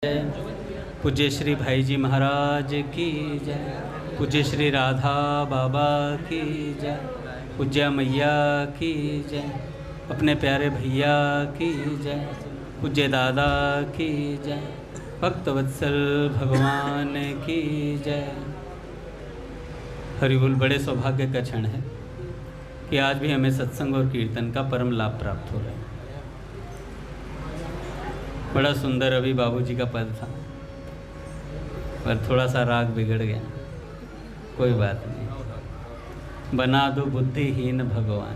पूज्य श्री भाई जी महाराज की जय। पूज्य श्री राधा बाबा की जय। पूज्य मैया की जय। अपने प्यारे भैया की जय। पूज्य दादा की जय। भक्तवत्सल भगवान की जय। हरि बोल। बड़े सौभाग्य का क्षण है कि आज भी हमें सत्संग और कीर्तन का परम लाभ प्राप्त हो रहा है। बड़ा सुंदर अभी बाबूजी का पद था, पर थोड़ा सा राग बिगड़ गया। कोई बात नहीं, बना दो बुद्धिहीन भगवान।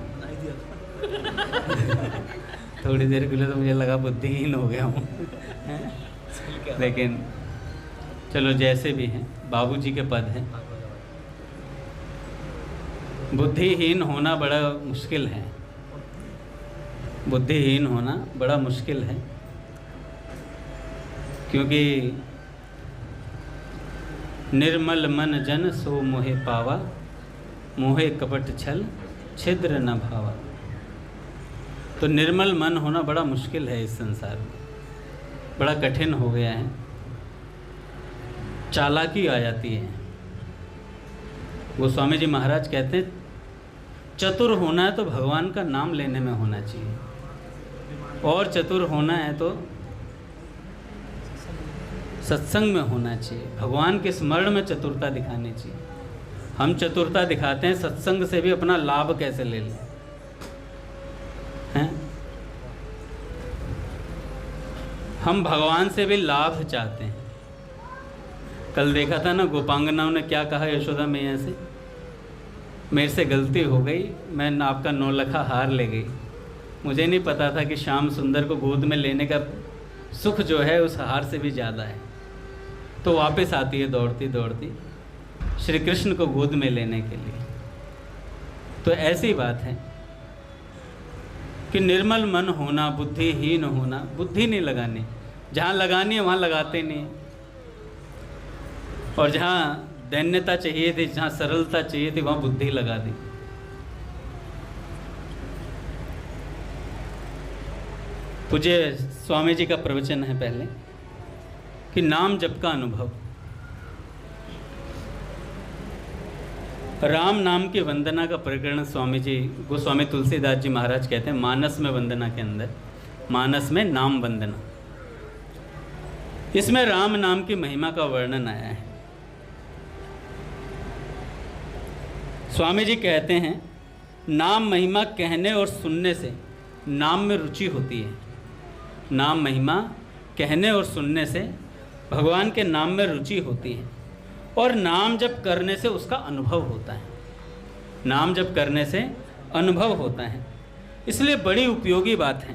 थोड़ी देर के लिए तो मुझे लगा बुद्धिहीन हो गया हूँ, लेकिन चलो जैसे भी हैं, बाबूजी के पद हैं। बुद्धिहीन होना बड़ा मुश्किल है, बुद्धिहीन होना बड़ा मुश्किल है, क्योंकि निर्मल मन जन सो मोहे पावा, मोहे कपट छल छिद्र न भावा। तो निर्मल मन होना बड़ा मुश्किल है इस संसार में, बड़ा कठिन हो गया है। चालाकी आ जाती है। वो स्वामी जी महाराज कहते हैं चतुर होना है तो भगवान का नाम लेने में होना चाहिए, और चतुर होना है तो सत्संग में होना चाहिए, भगवान के स्मरण में चतुरता दिखानी चाहिए। हम चतुरता दिखाते हैं सत्संग से भी अपना लाभ कैसे ले लें, हैं? हम भगवान से भी लाभ चाहते हैं। कल देखा था ना, गोपांगनाओं ने क्या कहा यशोदा मैया से, मेरे से गलती हो गई, मैं आपका नौलखा हार ले गई। मुझे नहीं पता था कि श्याम सुंदर को गोद में लेने का सुख जो है उस हार से भी ज़्यादा है। तो वापस आती है दौड़ती दौड़ती श्री कृष्ण को गोद में लेने के लिए। तो ऐसी बात है कि निर्मल मन होना, बुद्धिहीन होना, बुद्धि नहीं लगानी, जहाँ लगानी है वहाँ लगाते नहीं, और जहाँ दैन्यता चाहिए थी, जहाँ सरलता चाहिए थी, वहाँ बुद्धि लगा दी। पूज्य स्वामी जी का प्रवचन है पहले कि नाम जप का अनुभव। राम नाम की वंदना का प्रकरण स्वामी जी गोस्वामी तुलसीदास जी महाराज कहते हैं मानस में वंदना के अंदर, मानस में नाम वंदना, इसमें राम नाम की महिमा का वर्णन आया है। स्वामी जी कहते हैं नाम महिमा कहने और सुनने से नाम में रुचि होती है। नाम महिमा कहने और सुनने से भगवान के नाम में रुचि होती है, और नाम जप करने से उसका अनुभव होता है। नाम जप करने से अनुभव होता है, इसलिए बड़ी उपयोगी बात है।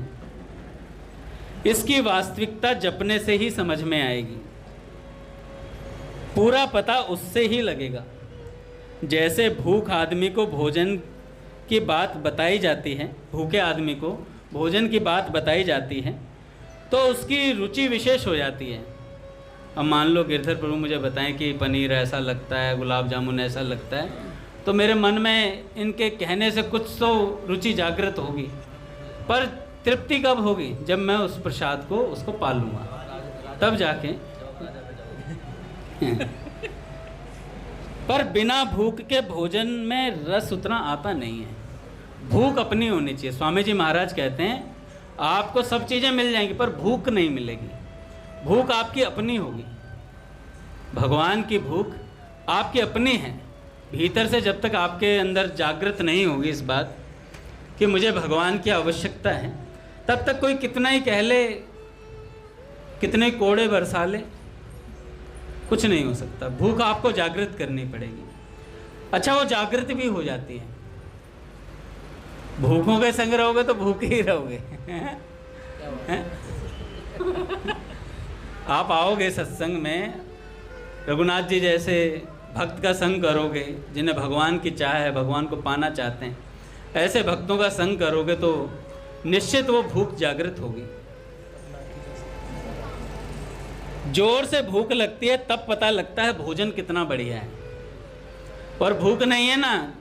इसकी वास्तविकता जपने से ही समझ में आएगी, पूरा पता उससे ही लगेगा। जैसे भूख आदमी को भोजन की बात बताई जाती है, भूखे आदमी को भोजन की बात बताई जाती है तो उसकी रुचि विशेष हो जाती है। अब मान लो गिरधर प्रभु मुझे बताएं कि पनीर ऐसा लगता है, गुलाब जामुन ऐसा लगता है, तो मेरे मन में इनके कहने से कुछ तो रुचि जागृत होगी, पर तृप्ति कब होगी? जब मैं उस प्रसाद को उसको पालूंगा, तब जाके। पर बिना भूख के भोजन में रस उतना आता नहीं है। भूख अपनी होनी चाहिए। स्वामी जी महाराज कहते हैं आपको सब चीज़ें मिल जाएंगी पर भूख नहीं मिलेगी। भूख आपकी अपनी होगी। भगवान की भूख आपकी अपनी है। भीतर से जब तक आपके अंदर जागृत नहीं होगी इस बात कि मुझे भगवान की आवश्यकता है, तब तक कोई कितना ही कह ले, कितने कोड़े बरसा ले, कुछ नहीं हो सकता। भूख आपको जागृत करनी पड़ेगी। अच्छा, वो जागृत भी हो जाती है। भूखों के संग रहोगे तो भूखे ही रहोगे। आप आओगे सत्संग में, रघुनाथ जी जैसे भक्त का संग करोगे, जिन्हें भगवान की चाह है, भगवान को पाना चाहते हैं, ऐसे भक्तों का संग करोगे तो निश्चित वो भूख जागृत होगी। जोर से भूख लगती है तब पता लगता है भोजन कितना बढ़िया है, और भूख नहीं है ना,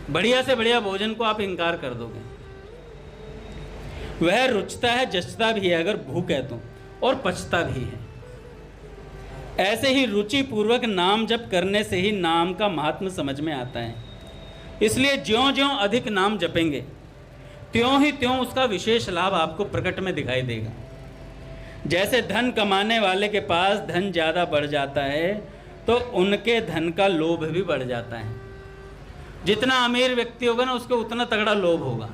बढ़िया से बढ़िया भोजन को आप इनकार कर दोगे। वह रुचता है, जचता भी है अगर भूख है तो, और पचता भी है। ऐसे ही रुचि पूर्वक नाम जप करने से ही नाम का महात्म्य समझ में आता है। इसलिए ज्यों ज्यों अधिक नाम जपेंगे त्यों ही त्यों उसका विशेष लाभ आपको प्रकट में दिखाई देगा। जैसे धन कमाने वाले के पास धन ज़्यादा बढ़ जाता है तो उनके धन का लोभ भी बढ़ जाता है। जितना अमीर व्यक्ति होगा ना उसको उतना तगड़ा लोभ होगा।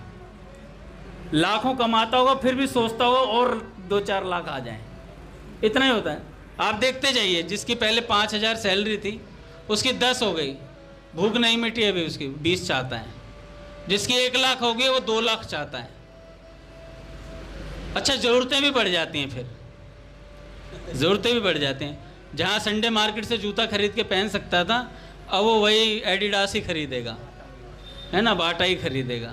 लाखों कमाता होगा फिर भी सोचता होगा और 2-4 लाख आ जाएं, इतना ही होता है। आप देखते जाइए, जिसकी पहले 5,000 सैलरी थी उसकी 10 हो गई, भूख नहीं मिटी अभी उसकी, 20 चाहता है। जिसकी 1 लाख हो गई वो 2 लाख चाहता है। अच्छा, ज़रूरतें भी बढ़ जाती हैं, फिर ज़रूरतें भी बढ़ जाती हैं। जहाँ संडे मार्केट से जूता खरीद के पहन सकता था अब वो वही एडिडास ही खरीदेगा, है ना, बाटा ही खरीदेगा,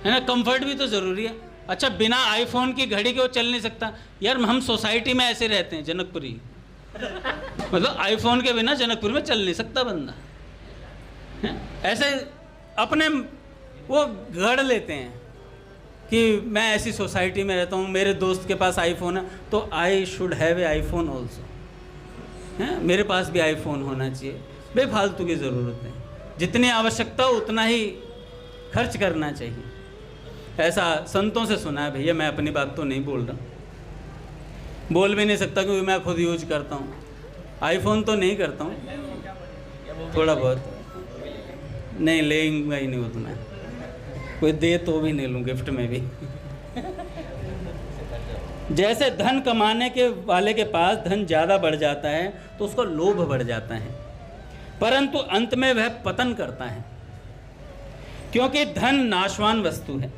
है ना। कंफर्ट भी तो ज़रूरी है। अच्छा, बिना आईफोन की घड़ी के वो चल नहीं सकता। यार हम सोसाइटी में ऐसे रहते हैं, जनकपुरी मतलब आईफोन के बिना जनकपुर में चल नहीं सकता बंदा, है? ऐसे अपने वो गढ़ लेते हैं कि मैं ऐसी सोसाइटी में रहता हूँ, मेरे दोस्त के पास आईफोन है तो I should have a iPhone also, है, मेरे पास भी आईफोन होना चाहिए। बेफालतू की ज़रूरत है, जितनी आवश्यकता हो उतना ही खर्च करना चाहिए। ऐसा संतों से सुना है भैया, मैं अपनी बात तो नहीं बोल रहा, बोल भी नहीं सकता क्योंकि मैं खुद यूज करता हूँ। आईफोन तो नहीं करता हूँ, थोड़ा बहुत नहीं लेंगा ही नहीं वो, तो मैं कोई दे तो भी नहीं लूँ गिफ्ट में भी। जैसे धन कमाने के वाले के पास धन ज़्यादा बढ़ जाता है तो उसका लोभ बढ़ जाता है, परंतु अंत में वह पतन करता है, क्योंकि धन नाशवान वस्तु है।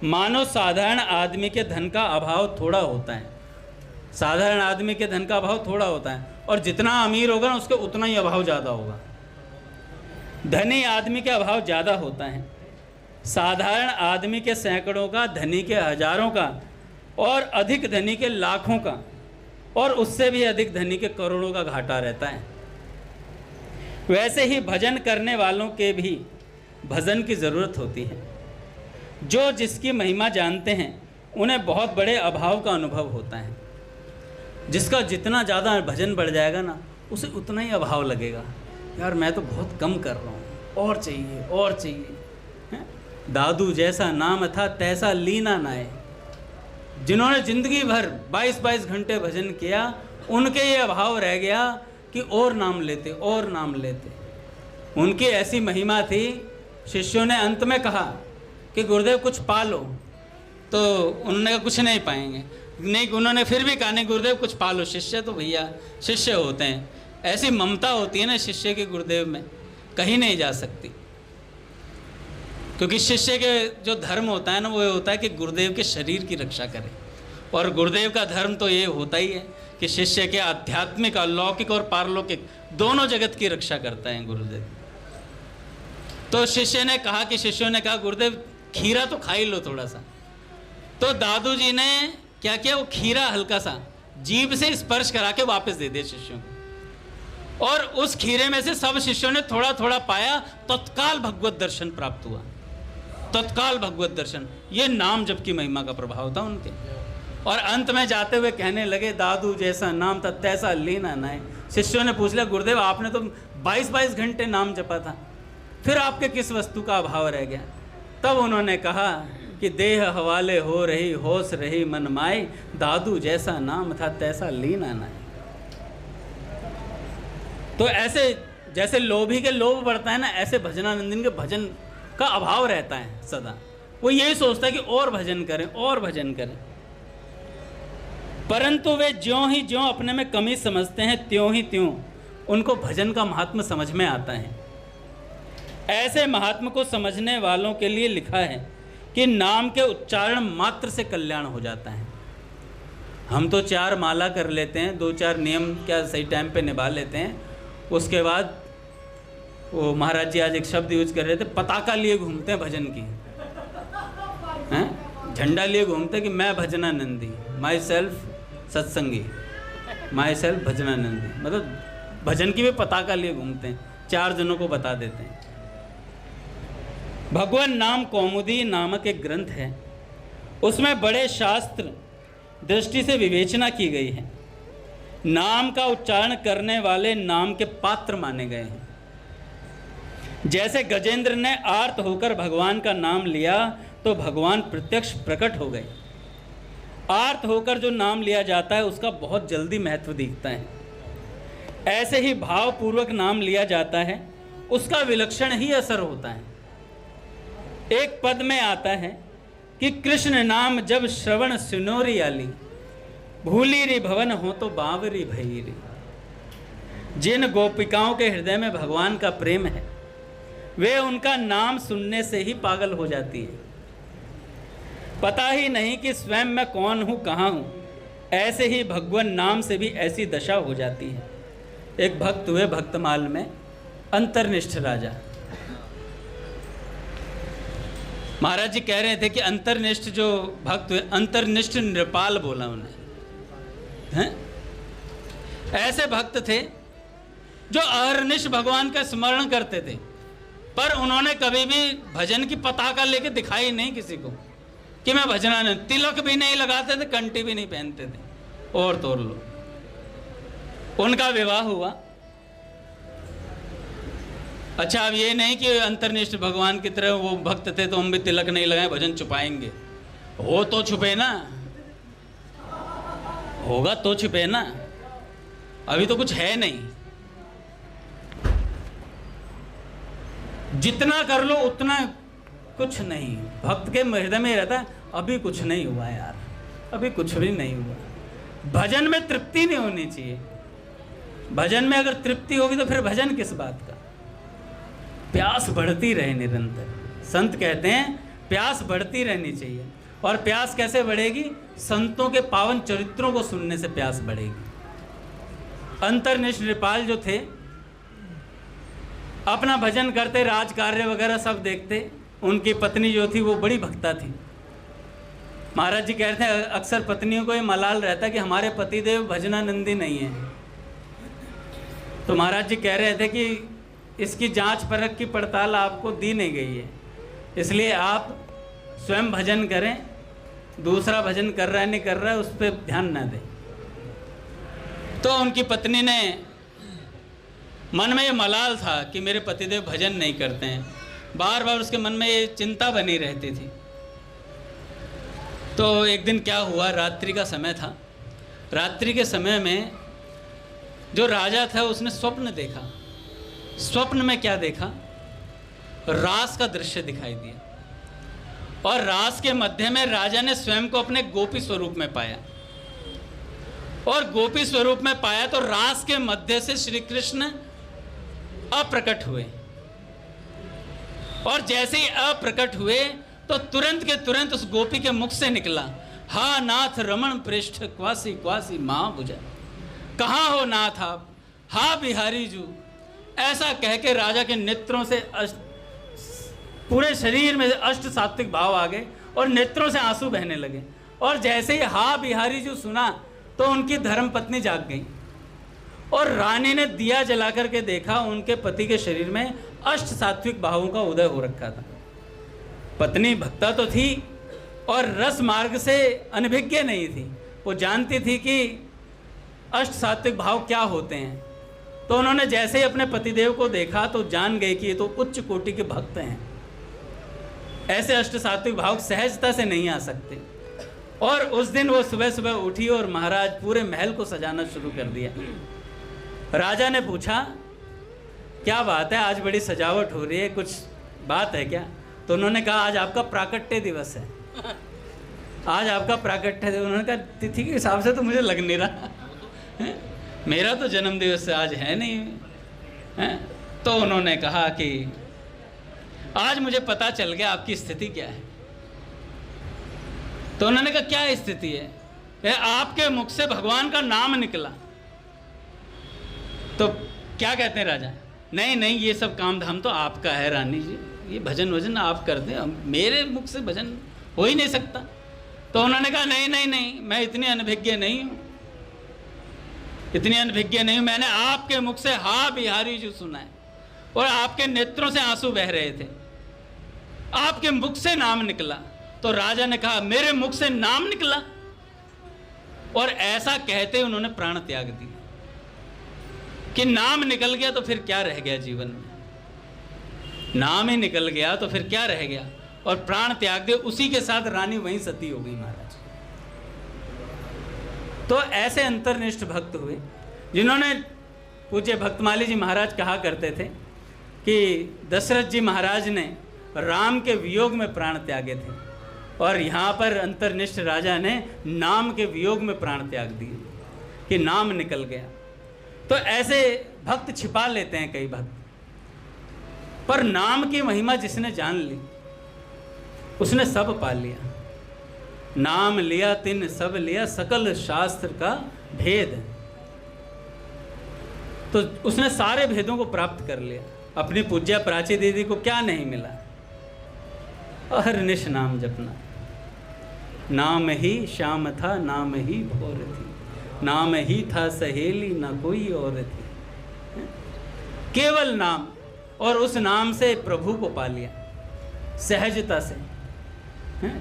मानो साधारण आदमी के धन का अभाव थोड़ा होता है, साधारण आदमी के धन का अभाव थोड़ा होता है, और जितना अमीर होगा ना उसके उतना ही अभाव ज़्यादा होगा। धनी आदमी के अभाव ज़्यादा होता है, साधारण आदमी के सैकड़ों का, धनी के हजारों का, और अधिक धनी के लाखों का, और उससे भी अधिक धनी के करोड़ों का घाटा रहता है। वैसे ही भजन करने वालों के भी भजन की ज़रूरत होती है। जो जिसकी महिमा जानते हैं उन्हें बहुत बड़े अभाव का अनुभव होता है। जिसका जितना ज़्यादा भजन बढ़ जाएगा ना उसे उतना ही अभाव लगेगा, यार मैं तो बहुत कम कर रहा हूँ, और चाहिए और चाहिए, है? दादू जैसा नाम था तैसा लीना नाए। जिन्होंने ज़िंदगी भर 22-22 घंटे भजन किया उनके ये अभाव रह गया कि और नाम लेते और नाम लेते। उनकी ऐसी महिमा थी, शिष्यों ने अंत में कहा कि गुरुदेव कुछ पा लो, तो उन्होंने कहा कुछ नहीं पाएंगे। नहीं, उन्होंने फिर भी कहा नहीं गुरुदेव कुछ पा लो। शिष्य तो भैया शिष्य होते हैं, ऐसी ममता होती है ना शिष्य के गुरुदेव में, कहीं नहीं जा सकती। क्योंकि शिष्य के जो धर्म होता है ना वो ये होता है कि गुरुदेव के शरीर की रक्षा करे, और गुरुदेव का धर्म तो ये होता ही है कि शिष्य के आध्यात्मिक, अलौकिक और पारलौकिक दोनों जगत की रक्षा करता है गुरुदेव। तो शिष्य ने कहा कि शिष्यों ने कहा गुरुदेव खीरा तो खा ही लो थोड़ा सा। तो दादू जी ने क्या किया, वो खीरा हल्का सा जीभ से स्पर्श करा के वापस दे दिया शिष्यों को, और उस खीरे में से सब शिष्यों ने थोड़ा थोड़ा पाया। तत्काल भगवत दर्शन प्राप्त हुआ, तत्काल भगवत दर्शन। ये नाम जप की महिमा का प्रभाव था उनके। और अंत में जाते हुए कहने लगे दादू जैसा नाम था तैसा लेना ना है। शिष्यों ने पूछ लिया गुरुदेव आपने तो 22-22 घंटे नाम जपा था, फिर आपके किस वस्तु का अभाव रह गया? तब उन्होंने कहा कि देह हवाले हो रही होश रही मन माई, दादू जैसा नाम था तैसा लीना ना है। तो ऐसे जैसे लोभी के लोभ बढ़ता है ना, ऐसे भजनानंदिन के भजन का अभाव रहता है सदा। वो यही सोचता है कि और भजन करें और भजन करें, परंतु वे ज्यों ही ज्यों अपने में कमी समझते हैं त्यों ही त्यों उनको भजन का महात्म्य समझ में आता है। ऐसे महात्मा को समझने वालों के लिए लिखा है कि नाम के उच्चारण मात्र से कल्याण हो जाता है। हम तो 4 माला कर लेते हैं, 2-4 नियम क्या सही टाइम पे निभा लेते हैं, उसके बाद वो महाराज जी आज एक शब्द यूज कर रहे थे, पताका लिए घूमते हैं भजन की, हैं झंडा लिए घूमते कि मैं भजनानंदी, my self Satsangi, my self भजनानंदी। मतलब भजन की भी पताका लिए घूमते हैं, 4 जनों को बता देते हैं। भगवान नाम कौमुदी नामक एक ग्रंथ है, उसमें बड़े शास्त्र दृष्टि से विवेचना की गई है। नाम का उच्चारण करने वाले नाम के पात्र माने गए हैं। जैसे गजेंद्र ने आर्त होकर भगवान का नाम लिया तो भगवान प्रत्यक्ष प्रकट हो गए। आर्त होकर जो नाम लिया जाता है उसका बहुत जल्दी महत्व दिखता है। ऐसे ही भावपूर्वक नाम लिया जाता है, उसका विलक्षण ही असर होता है। एक पद में आता है कि कृष्ण नाम जब श्रवण सुनोरी आली, भूली री भवन हो तो बावरी भई री। जिन गोपिकाओं के हृदय में भगवान का प्रेम है वे उनका नाम सुनने से ही पागल हो जाती है। पता ही नहीं कि स्वयं मैं कौन हूँ, कहाँ हूँ। ऐसे ही भगवान नाम से भी ऐसी दशा हो जाती है। एक भक्त हुए भक्तमाल में, अंतर्निष्ठ राजा। महाराज जी कह रहे थे कि अंतर्निष्ठ जो भक्त हुए, अंतर्निष्ठ नृपाल बोला उन्हें, हैं? ऐसे भक्त थे जो अहर्निश भगवान का स्मरण करते थे, पर उन्होंने कभी भी भजन की पताका लेके दिखाई नहीं किसी को कि मैं भजना नहीं। तिलक भी नहीं लगाते थे, कंठी भी नहीं पहनते थे। और तोड़ लो, उनका विवाह हुआ। अच्छा, अब ये नहीं कि अंतर्निष्ठ भगवान की तरह वो भक्त थे तो हम भी तिलक नहीं लगाए, भजन छुपाएंगे। हो तो छुपे ना, होगा तो छुपे ना, अभी तो कुछ है नहीं। जितना कर लो उतना कुछ नहीं। भक्त के हृदय में रहता है अभी कुछ नहीं हुआ यार, अभी कुछ भी नहीं हुआ। भजन में तृप्ति नहीं होनी चाहिए। भजन में अगर तृप्ति होगी तो फिर भजन किस बात का। प्यास बढ़ती रहे निरंतर। संत कहते हैं प्यास बढ़ती रहनी चाहिए। और प्यास कैसे बढ़ेगी? संतों के पावन चरित्रों को सुनने से प्यास बढ़ेगी। अंतर्निष्ठ नृपाल जो थे अपना भजन करते, राज कार्य वगैरह सब देखते। उनकी पत्नी जो थी वो बड़ी भक्ता थी। महाराज जी कहते हैं अक्सर पत्नियों को ये मलाल रहता है कि हमारे पतिदेव भजनानंदी नहीं है। तो महाराज जी कह रहे थे कि इसकी जांच परख की पड़ताल आपको दी नहीं गई है, इसलिए आप स्वयं भजन करें। दूसरा भजन कर रहा है नहीं कर रहा है उस पर ध्यान न दें। तो उनकी पत्नी ने, मन में ये मलाल था कि मेरे पतिदेव भजन नहीं करते हैं, बार बार उसके मन में ये चिंता बनी रहती थी। तो एक दिन क्या हुआ, रात्रि का समय था। रात्रि के समय में जो राजा था उसने स्वप्न देखा। स्वप्न में क्या देखा? रास का दृश्य दिखाई दिया और रास के मध्य में राजा ने स्वयं को अपने गोपी स्वरूप में पाया। और गोपी स्वरूप में पाया तो रास के मध्य से श्री कृष्ण अप्रकट हुए। और जैसे ही अप्रकट हुए तो तुरंत के तुरंत उस गोपी के मुख से निकला, हा नाथ रमण पृष्ठ क्वासी क्वासी महाभुजा। कहाँ हो नाथ आप, हा बिहारी जू। ऐसा कह के राजा के नेत्रों से पूरे शरीर में अष्ट सात्विक भाव आ गए और नेत्रों से आंसू बहने लगे। और जैसे ही हा बिहारी जू सुना तो उनकी धर्मपत्नी जाग गई और रानी ने दिया जला करके देखा, उनके पति के शरीर में अष्ट सात्विक भावों का उदय हो रखा था। पत्नी भक्ता तो थी और रस मार्ग से अनभिज्ञ नहीं थी, वो जानती थी कि अष्ट सात्विक भाव क्या होते हैं। तो उन्होंने जैसे ही अपने पतिदेव को देखा तो जान गए कि ये तो उच्च कोटि के भक्त हैं, ऐसे अष्ट सात्विक भाव सहजता से नहीं आ सकते। और उस दिन वो सुबह सुबह उठी और महाराज पूरे महल को सजाना शुरू कर दिया। राजा ने पूछा क्या बात है, आज बड़ी सजावट हो रही है, कुछ बात है क्या? तो उन्होंने कहा आज आपका प्राकट्य दिवस है, आज आपका प्राकट्य दिवस। उन्होंने कहा तिथि के हिसाब से तो मुझे लग नहीं रहा है? मेरा तो जन्म दिवस आज है नहीं है? तो उन्होंने कहा कि आज मुझे पता चल गया आपकी स्थिति क्या है। तो उन्होंने कहा क्या स्थिति है? आपके मुख से भगवान का नाम निकला। तो क्या कहते हैं राजा? नहीं नहीं, ये सब काम धाम तो आपका है रानी जी, ये भजन वजन आप करते हैं, मेरे मुख से भजन हो ही नहीं सकता। तो उन्होंने कहा नहीं नहीं नहीं, मैं इतनी अनभिज्ञ नहीं हूँ, इतनी अनभिज्ञ नहीं हूँ। मैंने आपके मुख से हा बिहारी जी सुना है और आपके नेत्रों से आंसू बह रहे थे, आपके मुख से नाम निकला तो राजा ने कहा मेरे मुख से नाम निकला, और ऐसा कहते उन्होंने प्राण त्याग दिया कि नाम निकल गया तो फिर क्या रह गया जीवन में, नाम ही निकल गया तो फिर क्या रह गया, और प्राण त्याग दे। उसी के साथ रानी वहीं सती हो गई महाराज। तो ऐसे अंतर्निष्ठ भक्त हुए जिन्होंने, पूज्य भक्तमाली जी महाराज कहा करते थे कि दशरथ जी महाराज ने राम के वियोग में प्राण त्यागे थे, और यहाँ पर अंतर्निष्ठ राजा ने नाम के वियोग में प्राण त्याग दिए कि नाम निकल गया। तो ऐसे भक्त छिपा लेते हैं कई भक्त, पर नाम की महिमा जिसने जान ली उसने सब पा लिया। नाम लिया तिन सब लिया, सकल शास्त्र का भेद, तो उसने सारे भेदों को प्राप्त कर लिया। अपनी पूज्या प्राची दीदी को क्या नहीं मिला, अहरनिश नाम जपना। नाम ही श्याम था, नाम ही भोर थी, नाम ही था सहेली ना कोई और थी। केवल नाम, और उस नाम से प्रभु को पा लिया सहजता से।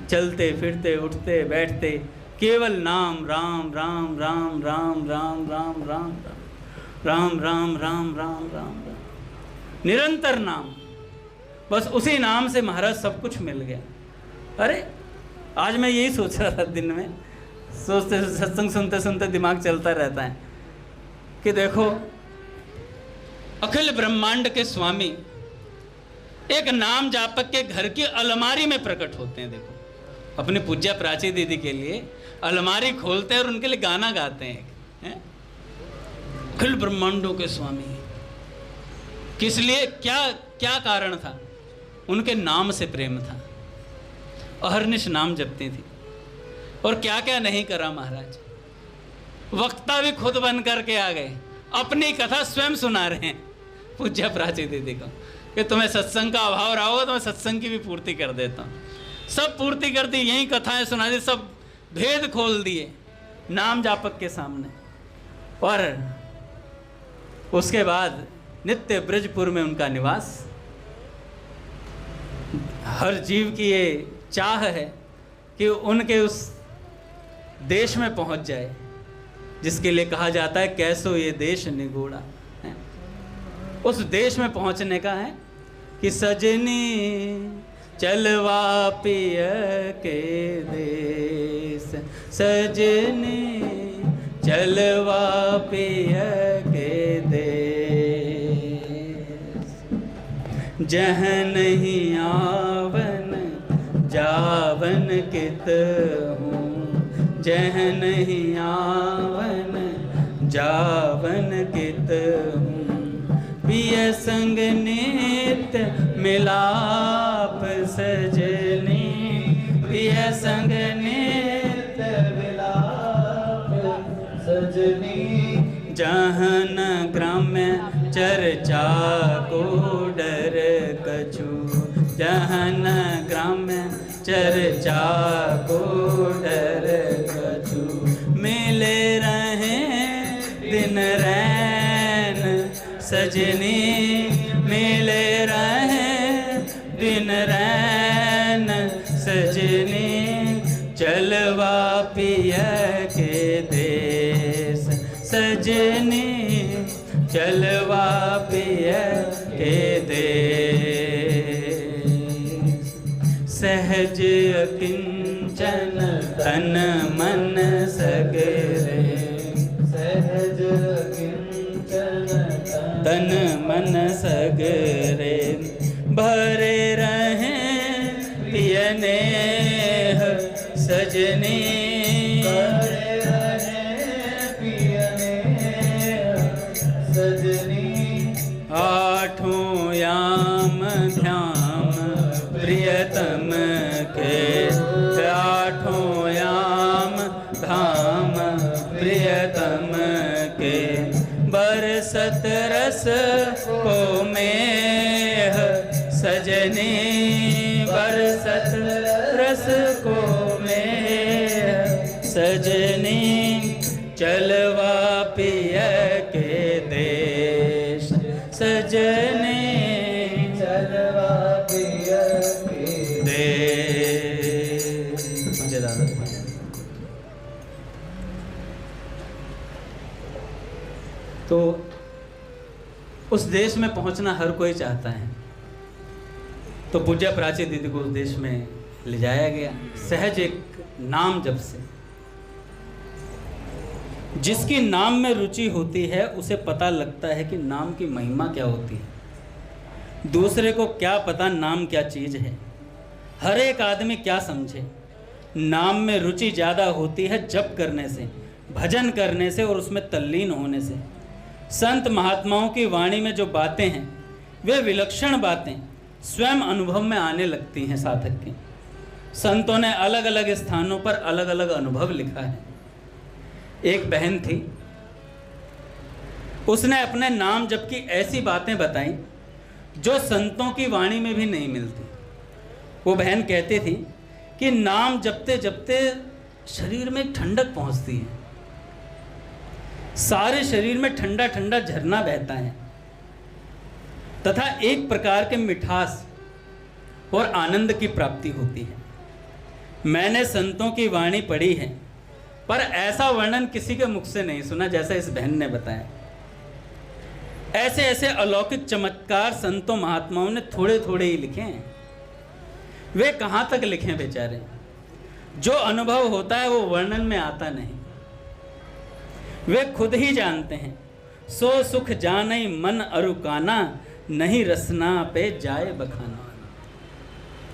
चलते फिरते उठते बैठते केवल नाम, राम राम राम राम राम राम राम राम राम राम राम राम, निरंतर नाम। बस उसी नाम से महाराज सब कुछ मिल गया। अरे आज मैं यही सोच रहा था दिन में, सोचते सत्संग सुनते सुनते दिमाग चलता रहता है कि देखो अखिल ब्रह्मांड के स्वामी एक नाम जापक के घर की अलमारी में प्रकट होते हैं। देखो अपने पूज्या प्राची दीदी के लिए अलमारी खोलते हैं और उनके लिए गाना गाते हैं, अखिल ब्रह्मांडों के स्वामी। किस लिए, क्या क्या कारण था? उनके नाम से प्रेम था, अहरनिश नाम जपती थी। और क्या क्या नहीं करा महाराज, वक्ता भी खुद बन करके आ गए, अपनी कथा स्वयं सुना रहे हैं पूज्य प्राची दीदी को कि तुम्हें सत्संग का अभाव रहा होगा तो मैं सत्संग की भी पूर्ति कर देता हूँ। सब पूर्ति कर दी, यही कथाएं सुना दी, सब भेद खोल दिए नाम जापक के सामने। और उसके बाद नित्य ब्रजपुर में उनका निवास। हर जीव की ये चाह है कि उनके उस देश में पहुंच जाए जिसके लिए कहा जाता है कैसो ये देश निगोड़ा है। उस देश में पहुंचने का है कि सजनी चलवा पिय के देश, सजनी चलवा पिय के देश, जह नहीं आवन जावन कित हूँ, जह नहीं आवन जावन कित हूँ, पिय संग नित्य मिलाप सजनी, पिय संग नित्य मिलाप सजनी, जहन ग्राम्य चर्चा को डर कछु, जहन ग्राम्य चर्चा को डर कछु, मिले रहे दिन रैन सजनी, मिले रहे दिन रैन सजनी, चलवा पिय के देश सजनी, चलवा पिय के देश, सहज किंचन तन मन सगरे, सहज किंचन तन मन सगरे, भरे रहे पिय नेह सजनी, भरे रहे पिय नेह सजनी, आठों याम ध्यान प्रियतम के, आठों याम धाम प्रियतम के, बरसत रस को मेह सजनी, बरसत रस को मेह सजनी, चलवा पिय के देश सजनी, चलवा पिय के देश। तो उस देश में पहुंचना हर कोई चाहता है। तो पूज्य प्राची दीदी को उस देश में ले जाया गया सहज एक नाम जप से। जिसकी नाम में रुचि होती है उसे पता लगता है कि नाम की महिमा क्या होती है। दूसरे को क्या पता नाम क्या चीज़ है, हर एक आदमी क्या समझे। नाम में रुचि ज़्यादा होती है जप करने से, भजन करने से और उसमें तल्लीन होने से। संत महात्माओं की वाणी में जो बातें हैं वे विलक्षण बातें स्वयं अनुभव में आने लगती हैं साधक के। संतों ने अलग अलग स्थानों पर अलग अलग अनुभव लिखा है। एक बहन थी, उसने अपने नाम जप की ऐसी बातें बताई जो संतों की वाणी में भी नहीं मिलती। वो बहन कहती थी कि नाम जपते जपते शरीर में ठंडक पहुंचती है, सारे शरीर में ठंडा ठंडा झरना बहता है तथा एक प्रकार के मिठास और आनंद की प्राप्ति होती है। मैंने संतों की वाणी पढ़ी है पर ऐसा वर्णन किसी के मुख से नहीं सुना जैसा इस बहन ने बताया। ऐसे ऐसे अलौकिक चमत्कार संतों महात्माओं ने थोड़े थोड़े ही लिखे हैं। वे कहाँ तक लिखें बेचारे, जो अनुभव होता है वो वर्णन में आता नहीं। वे खुद ही जानते हैं, सो सुख जानई मन अरुकाना, नहीं रसना पे जाए बखाना।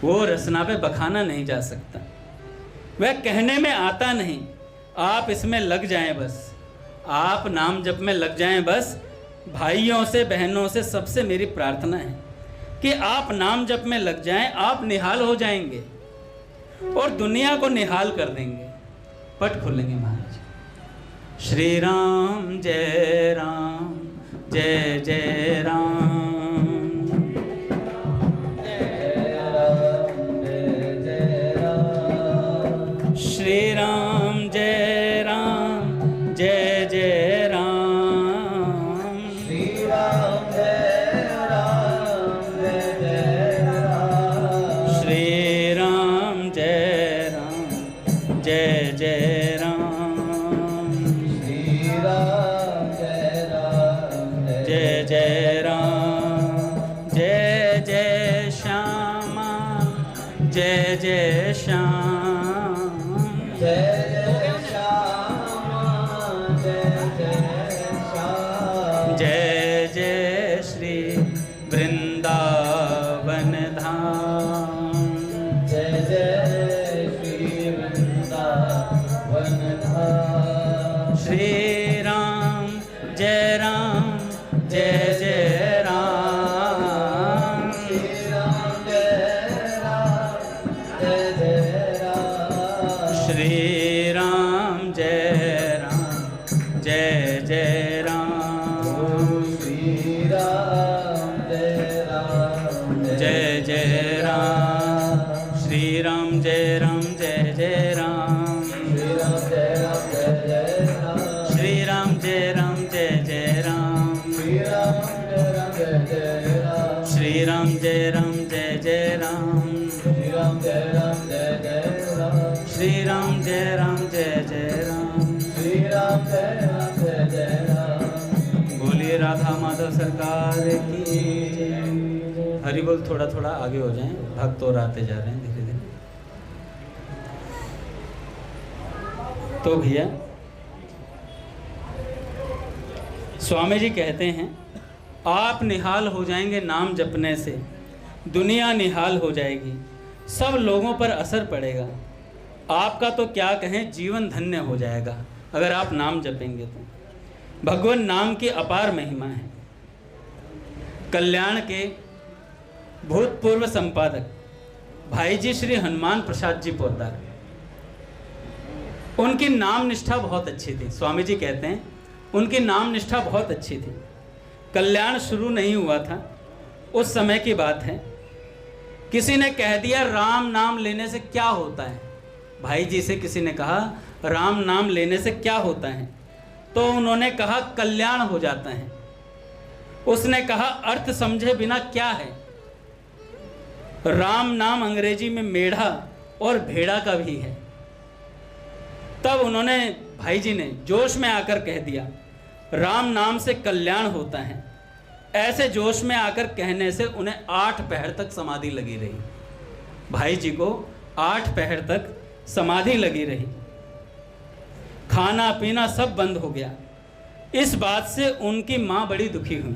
वो रसना पे बखाना नहीं जा सकता, वह कहने में आता नहीं। आप इसमें लग जाएं बस, आप नाम जप में लग जाएं बस। भाइयों से बहनों से सबसे मेरी प्रार्थना है कि आप नाम जप में लग जाएं, आप निहाल हो जाएंगे और दुनिया को निहाल कर देंगे। पट खोलेंगे महाराज। श्री राम जय राम, जय जय राम। श्री राम जय राम, जय जय राम। श्री राम जय राम, जय जय राम। श्री राम जय राम, जय जय राम। श्री राम जय राम, जय जय राम। जय जय श्यामा, जय जय श्याम। जय जय श्यामा, जय जय श्याम। जय जय श्री वृंदावन धाम। जय जय श्री वृंदावन धाम। श्री राम जय राम, जय जय राम। श्री राम जय राम, जय जय राम। श्री राम जय राम, जय जय राम। श्री राम जय राम, जय जय राम। श्री राम जय राम, जय जय राम। श्री राम जय राम, जय जय राम। श्री राम जय राम, जय जय राम। श्री राम जय राम, जय जय राम। श्री राम जय राम, जय जय राम। श्री राम जय राम, जय जय राम। बोलिए राधा माधव सरकार की जय। हरि बोल। थोड़ा थोड़ा आगे हो जाएं, भक्त और आते जा रहे हैं धीरे धीरे। तो भैया स्वामी जी कहते हैं आप निहाल हो जाएंगे नाम जपने से, दुनिया निहाल हो जाएगी, सब लोगों पर असर पड़ेगा। आपका तो क्या कहें, जीवन धन्य हो जाएगा अगर आप नाम जपेंगे तो। भगवान नाम की अपार महिमा है। कल्याण के भूतपूर्व संपादक भाई जी श्री हनुमान प्रसाद जी पोद्दार, उनकी नाम निष्ठा बहुत अच्छी थी। स्वामी जी कहते हैं उनकी नाम निष्ठा बहुत अच्छी थी। कल्याण शुरू नहीं हुआ था, उस समय की बात है। किसी ने कह दिया राम नाम लेने से क्या होता है। भाई जी से किसी ने कहा राम नाम लेने से क्या होता है, तो उन्होंने कहा कल्याण हो जाता है। उसने कहा अर्थ समझे बिना क्या है। राम नाम अंग्रेजी में मेढ़ा और भेड़ा का भी है। तब उन्होंने, भाई जी ने जोश में आकर कह दिया राम नाम से कल्याण होता है। ऐसे जोश में आकर कहने से उन्हें 8 पहर तक समाधि लगी रही। भाई जी को 8 पहर तक समाधि लगी रही। खाना पीना सब बंद हो गया। इस बात से उनकी माँ बड़ी दुखी हुई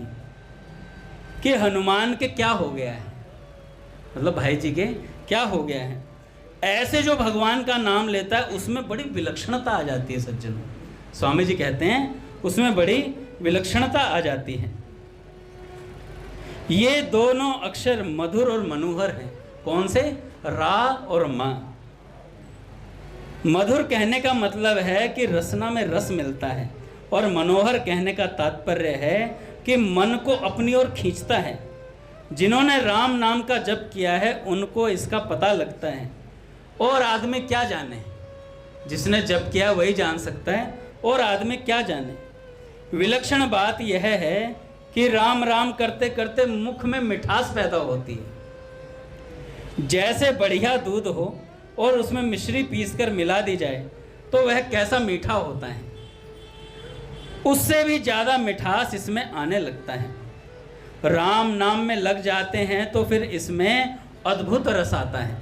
कि हनुमान के क्या हो गया है, मतलब भाई जी के क्या हो गया है। ऐसे जो भगवान का नाम लेता है उसमें बड़ी विलक्षणता आ जाती है सज्जनों। स्वामी जी कहते हैं उसमें बड़ी विलक्षणता आ जाती है। ये दोनों अक्षर मधुर और मनोहर हैं। कौन से? रा और मा। मधुर कहने का मतलब है कि रसना में रस मिलता है, और मनोहर कहने का तात्पर्य है कि मन को अपनी ओर खींचता है। जिन्होंने राम नाम का जप किया है उनको इसका पता लगता है, और आदमी क्या जाने, जिसने जप किया वही जान सकता है, और आदमी क्या जाने। विलक्षण बात यह है कि राम राम करते करते मुख में मिठास पैदा होती है। जैसे बढ़िया दूध हो और उसमें मिश्री पीसकर मिला दी जाए तो वह कैसा मीठा होता है, उससे भी ज़्यादा मिठास इसमें आने लगता है। राम नाम में लग जाते हैं तो फिर इसमें अद्भुत रस आता है।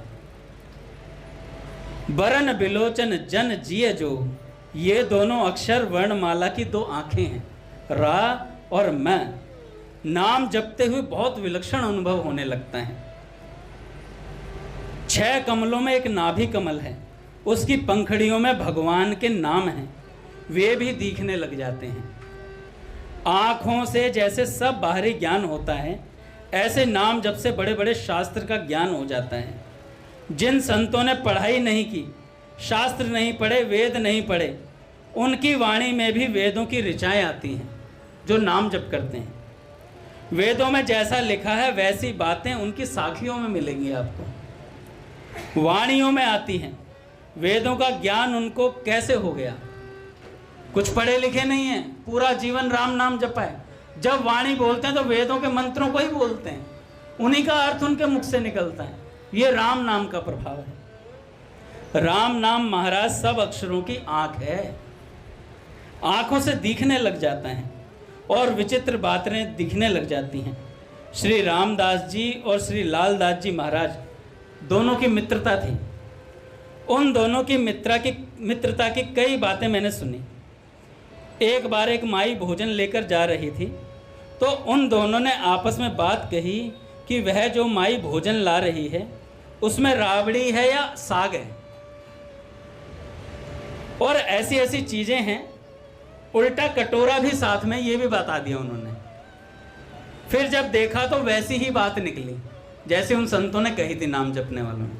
बरन बिलोचन जन जिए जो, ये दोनों अक्षर वर्णमाला की 2 आंखें हैं, रा और म। नाम जपते हुए बहुत विलक्षण अनुभव होने लगता है। 6 कमलों में एक नाभि कमल है, उसकी पंखड़ियों में भगवान के नाम हैं, वे भी दिखने लग जाते हैं। आँखों से जैसे सब बाहरी ज्ञान होता है, ऐसे नाम जब से बड़े बड़े शास्त्र का ज्ञान हो जाता है। जिन संतों ने पढ़ाई नहीं की, शास्त्र नहीं पढ़े, वेद नहीं पढ़े, उनकी वाणी में भी वेदों की ऋचाएँ आती हैं जो नाम जप करते हैं। वेदों में जैसा लिखा है वैसी बातें उनकी साखियों में मिलेंगी आपको, वाणियों में आती हैं। वेदों का ज्ञान उनको कैसे हो गया? कुछ पढ़े लिखे नहीं है, पूरा जीवन राम नाम जपा है। जब वाणी बोलते हैं तो वेदों के मंत्रों को ही बोलते हैं, उन्हीं का अर्थ उनके मुख से निकलता है। ये राम नाम का प्रभाव है। राम नाम महाराज सब अक्षरों की आंख है, आंखों से दिखने लग जाता है और विचित्र बातें दिखने लग जाती हैं। श्री रामदास जी और श्री लालदास जी महाराज दोनों की मित्रता थी। उन दोनों की मित्रता की कई बातें मैंने सुनी। एक बार एक माई भोजन लेकर जा रही थी तो उन दोनों ने आपस में बात कही कि वह जो माई भोजन ला रही है उसमें राबड़ी है या साग है, और ऐसी ऐसी चीज़ें हैं। उल्टा कटोरा भी साथ में, ये भी बता दिया उन्होंने। फिर जब देखा तो वैसी ही बात निकली जैसे उन संतों ने कही थी नाम जपने वालों ने।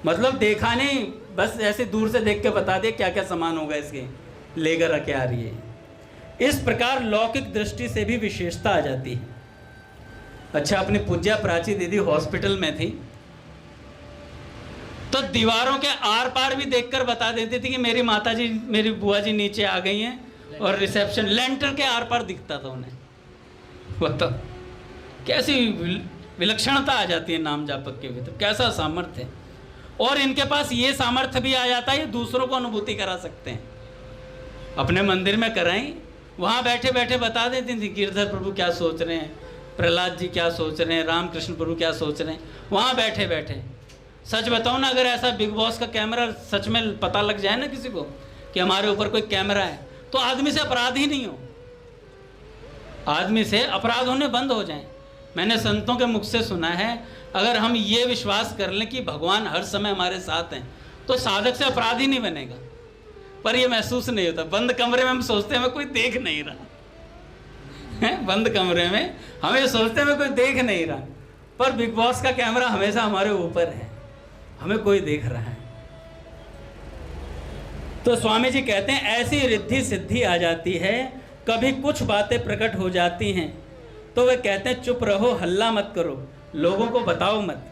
मतलब देखा नहीं, बस ऐसे दूर से देख के बता दिया क्या क्या सामान होगा इसके, लेकर रखे आ रही है। इस प्रकार लौकिक दृष्टि से भी विशेषता आ जाती है। अच्छा, अपनी पूज्या प्राची दीदी हॉस्पिटल में थी तो दीवारों के आर पार भी देखकर बता देती थी कि मेरी माता जी, मेरी बुआ जी नीचे आ गई हैं, और रिसेप्शन लेंटर के आर पार दिखता था उन्हें। बताओ कैसी विलक्षणता आ जाती है नाम जापक के भीतर, कैसा सामर्थ्य है। और इनके पास ये सामर्थ्य भी आ जाता है, ये दूसरों को अनुभूति करा सकते हैं। अपने मंदिर में कराई, वहाँ बैठे बैठे बता देती थी गिरधर प्रभु क्या सोच रहे हैं, प्रहलाद जी क्या सोच रहे हैं, रामकृष्ण प्रभु क्या सोच रहे हैं, वहाँ बैठे बैठे। सच बताओ ना, अगर ऐसा बिग बॉस का कैमरा सच में पता लग जाए ना किसी को कि हमारे ऊपर कोई कैमरा है, तो आदमी से अपराध ही नहीं हो, आदमी से अपराध होने बंद हो जाएं। मैंने संतों के मुख से सुना है, अगर हम ये विश्वास कर लें कि भगवान हर समय हमारे साथ हैं तो साधक से अपराध ही नहीं बनेगा। पर ये महसूस नहीं होता। बंद कमरे में हम सोचते हैं हमें कोई देख नहीं रहा है, बंद कमरे में हमें सोचते हैं हमें कोई देख नहीं रहा, पर बिग बॉस का कैमरा हमेशा हमारे ऊपर है, हमें कोई देख रहा है। तो स्वामी जी कहते हैं ऐसी रिद्धि सिद्धि आ जाती है, कभी कुछ बातें प्रकट हो जाती हैं तो वे कहते हैं चुप रहो, हल्ला मत करो, लोगों को बताओ मत।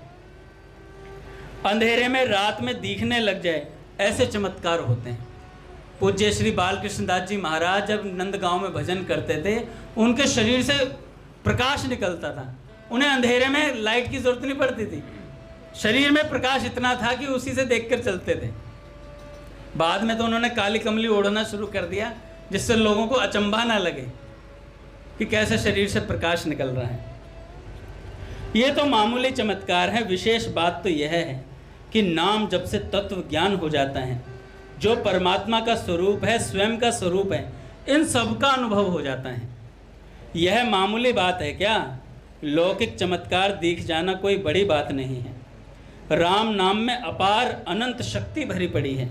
अंधेरे में रात में दिखने लग जाए, ऐसे चमत्कार होते हैं। पूज्य श्री बालकृष्ण दास जी महाराज जब नंदगांव में भजन करते थे, उनके शरीर से प्रकाश निकलता था, उन्हें अंधेरे में लाइट की जरूरत नहीं पड़ती थी, शरीर में प्रकाश इतना था कि उसी से देखकर चलते थे। बाद में तो उन्होंने काली कमली ओढ़ना शुरू कर दिया, जिससे लोगों को अचंभा ना लगे कि कैसे शरीर से प्रकाश निकल रहा है। ये तो मामूली चमत्कार है। विशेष बात तो यह है कि नाम जब से तत्व ज्ञान हो जाता है, जो परमात्मा का स्वरूप है, स्वयं का स्वरूप है, इन सब का अनुभव हो जाता है। यह मामूली बात है क्या? लौकिक चमत्कार दिख जाना कोई बड़ी बात नहीं है। राम नाम में अपार अनंत शक्ति भरी पड़ी है।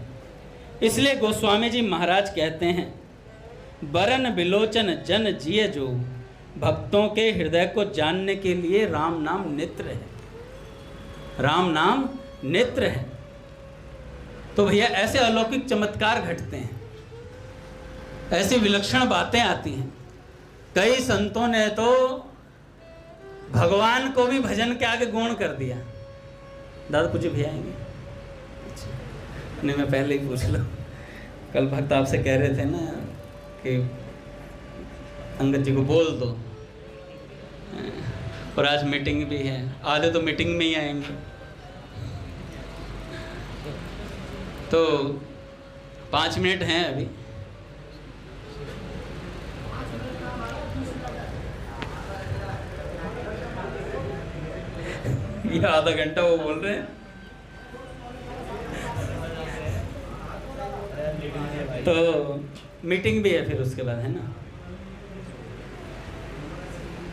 इसलिए गोस्वामी जी महाराज कहते हैं, बरन बिलोचन जन जिय जो, भक्तों के हृदय को जानने के लिए राम नाम नेत्र है। राम नाम नेत्र है। तो भैया ऐसे अलौकिक चमत्कार घटते हैं, ऐसी विलक्षण बातें आती हैं। कई संतों ने तो भगवान को भी भजन के आगे गौण कर दिया। दादा कुछ भी आएंगे? अच्छा, नहीं मैं पहले ही पूछ लूँ। कल भक्त आपसे कह रहे थे ना कि अंगद जी को बोल दो, और आज मीटिंग भी है, आधे तो मीटिंग में ही आएंगे। तो 5 मिनट हैं अभी। ये आधा घंटा वो बोल रहे हैं। तो मीटिंग भी है फिर उसके बाद, है ना?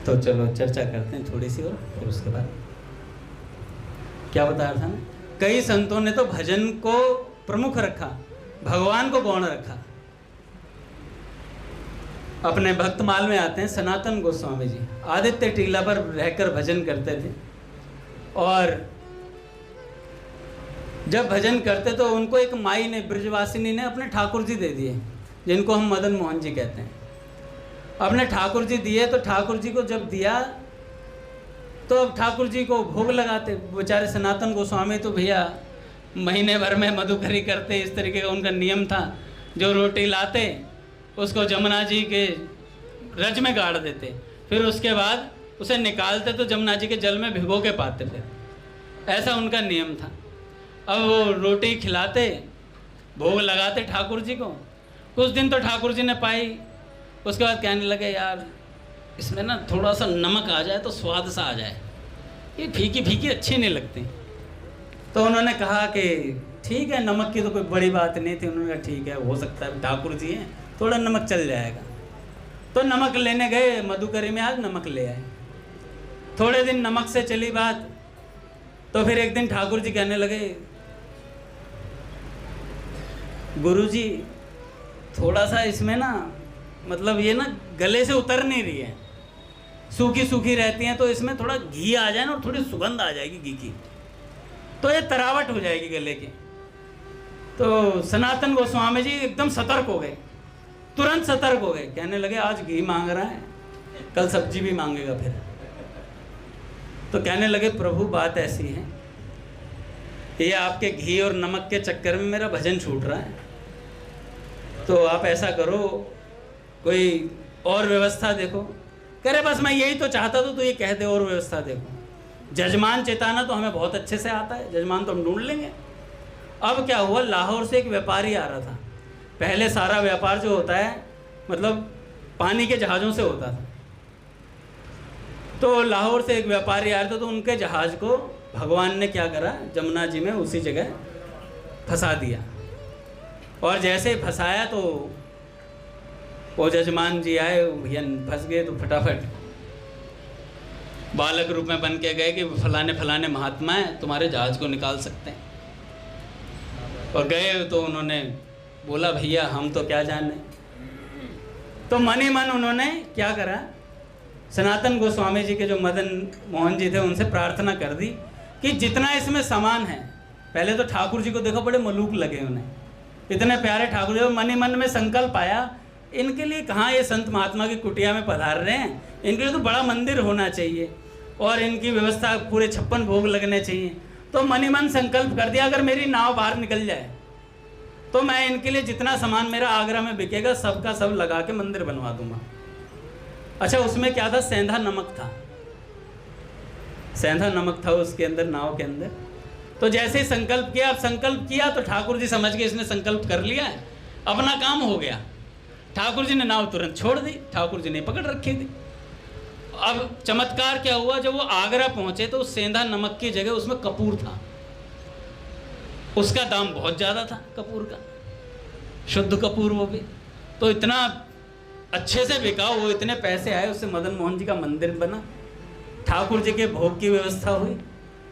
तो चलो चर्चा करते हैं थोड़ी सी, और फिर उसके बाद क्या बता रहा था ना, कई संतों ने तो भजन को प्रमुख रखा, भगवान को गौण रखा। अपने भक्तमाल में आते हैं सनातन गोस्वामी जी, आदित्य टीला पर रहकर भजन करते थे, और जब भजन करते तो उनको एक माई ने, ब्रजवासिनी ने अपने ठाकुर जी दे दिए, जिनको हम मदन मोहन जी कहते हैं। अपने ठाकुर जी दिए, तो ठाकुर जी को जब दिया तो अब ठाकुर जी को भोग लगाते। बेचारे सनातन गोस्वामी तो भैया महीने भर में मधुकरी करते, इस तरीके का उनका नियम था। जो रोटी लाते उसको जमुना जी के रज में गाड़ देते, फिर उसके बाद उसे निकालते तो जमुना जी के जल में भिगो के पाते थे, ऐसा उनका नियम था। अब वो रोटी खिलाते, भोग लगाते ठाकुर जी को। कुछ दिन तो ठाकुर जी ने पाई, उसके बाद कहने लगे यार इसमें ना थोड़ा सा नमक आ जाए तो स्वाद सा आ जाए, ये फीकी फीकी अच्छी नहीं लगती। तो उन्होंने कहा कि ठीक है, नमक की तो कोई बड़ी बात नहीं थी। उन्होंने कहा ठीक है, हो सकता है ठाकुर जी हैं, थोड़ा नमक चल जाएगा। तो नमक लेने गए, मधुकरी में आज नमक ले आए। थोड़े दिन नमक से चली बात, तो फिर एक दिन ठाकुर जी कहने लगे, गुरुजी थोड़ा सा इसमें ना, मतलब ये ना गले से उतर नहीं रही है, सूखी सूखी रहती हैं, तो इसमें थोड़ा घी आ जाए ना, और थोड़ी सुगंध आ जाएगी घी की, तो ये तरावट हो जाएगी गले की। तो सनातन गोस्वामी जी एकदम सतर्क हो गए, तुरंत सतर्क हो गए। कहने लगे आज घी मांग रहा है, कल सब्जी भी मांगेगा फिर। तो कहने लगे प्रभु बात ऐसी है, ये आपके घी और नमक के चक्कर में मेरा भजन छूट रहा है, तो आप ऐसा करो कोई और व्यवस्था देखो। कह रहे बस मैं यही तो चाहता था, तो ये कह दे और व्यवस्था देखो। जजमान चेताना तो हमें बहुत अच्छे से आता है, जजमान तो हम ढूंढ लेंगे। अब क्या हुआ, लाहौर से एक व्यापारी आ रहा था। पहले सारा व्यापार जो होता है मतलब पानी के जहाज़ों से होता था। तो लाहौर से एक व्यापारी आ रहा था, तो उनके जहाज़ को भगवान ने क्या करा, जमुना जी में उसी जगह फंसा दिया। और जैसे फंसाया तो वो जजमान जी आए, भैया फंस गए, तो फटाफट बालक रूप में बन के गए कि फलाने फलाने महात्मा हैं, तुम्हारे जहाज़ को निकाल सकते हैं। और गए तो उन्होंने बोला भैया हम तो क्या जाने। तो मन ही मन उन्होंने क्या करा, सनातन गोस्वामी जी के जो मदन मोहन जी थे उनसे प्रार्थना कर दी कि जितना इसमें सामान है, पहले तो ठाकुर जी को देखो बड़े मलूक लगे उन्हें, इतने प्यारे ठाकुर जी। मन ही मन में संकल्प आया, इनके लिए कहाँ ये संत महात्मा की कुटिया में पधार रहे हैं, इनके लिए तो बड़ा मंदिर होना चाहिए और इनकी व्यवस्था पूरे 56 भोग लगने चाहिए। तो मन ही मन संकल्प कर दिया अगर मेरी नाव बाहर निकल जाए तो मैं इनके लिए जितना सामान मेरा आगरा में बिकेगा सबका सब लगा के मंदिर बनवा दूंगा। अच्छा उसमें क्या था, सेंधा नमक था, सेंधा नमक था उसके अंदर, नाव के अंदर। तो जैसे ही संकल्प किया, अब संकल्प किया तो ठाकुर जी समझ के इसने संकल्प कर लिया है, अपना काम हो गया। ठाकुर जी ने नाव तुरंत छोड़ दी, ठाकुर जी ने पकड़ रखी थी। अब चमत्कार क्या हुआ, जब वो आगरा पहुंचे तो सेंधा नमक की जगह उसमें कपूर था। उसका दाम बहुत ज़्यादा था कपूर का, शुद्ध कपूर वो भी। तो इतना अच्छे से बिका वो, इतने पैसे आए, उससे मदन मोहन जी का मंदिर बना, ठाकुर जी के भोग की व्यवस्था हुई,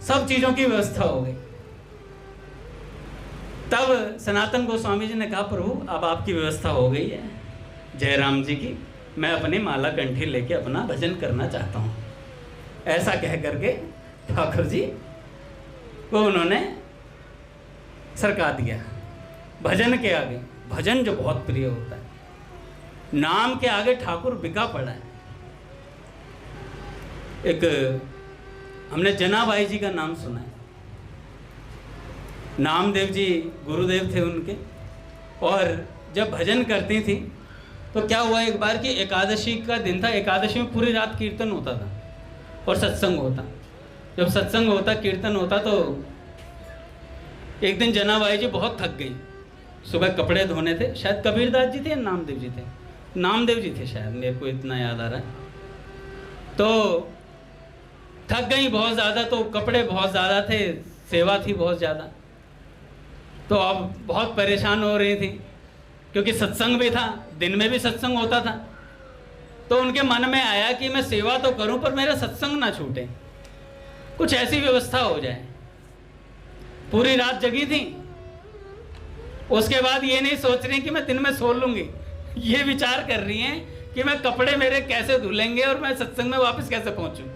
सब चीज़ों की व्यवस्था हो गई। तब सनातन गोस्वामी जी ने कहा, प्रभु अब आपकी व्यवस्था हो गई है जयराम जी की, मैं अपनी माला कंठी लेके अपना भजन करना चाहता हूँ। ऐसा कह करके ठाकुर जी को उन्होंने सरका दिया। भजन के आगे, भजन जो बहुत प्रिय होता है, नाम के आगे ठाकुर बिका पड़ा है। एक हमने जनाबाई जी का नाम सुना है, नामदेव जी गुरुदेव थे उनके, और जब भजन करती थी तो क्या हुआ एक बार कि एकादशी का दिन था, एकादशी में पूरी रात कीर्तन होता था और सत्संग होता। जब सत्संग होता, कीर्तन होता, तो एक दिन जनाबाई जी बहुत थक गई। सुबह कपड़े धोने थे, शायद कबीरदास जी थे या नामदेव जी थे, नामदेव जी थे शायद, मेरे को इतना याद आ रहा है। तो थक गई बहुत ज़्यादा, तो कपड़े बहुत ज़्यादा थे, सेवा थी बहुत ज़्यादा, तो अब बहुत परेशान हो रही थी क्योंकि सत्संग भी था, दिन में भी सत्संग होता था। तो उनके मन में आया कि मैं सेवा तो करूं पर मेरा सत्संग ना छूटे, कुछ ऐसी व्यवस्था हो जाए। पूरी रात जगी थी। उसके बाद ये नहीं सोच रही कि मैं दिन में सो लूंगी, ये विचार कर रही हैं कि मैं कपड़े मेरे कैसे धुलेंगे और मैं सत्संग में वापस कैसे पहुंचूं।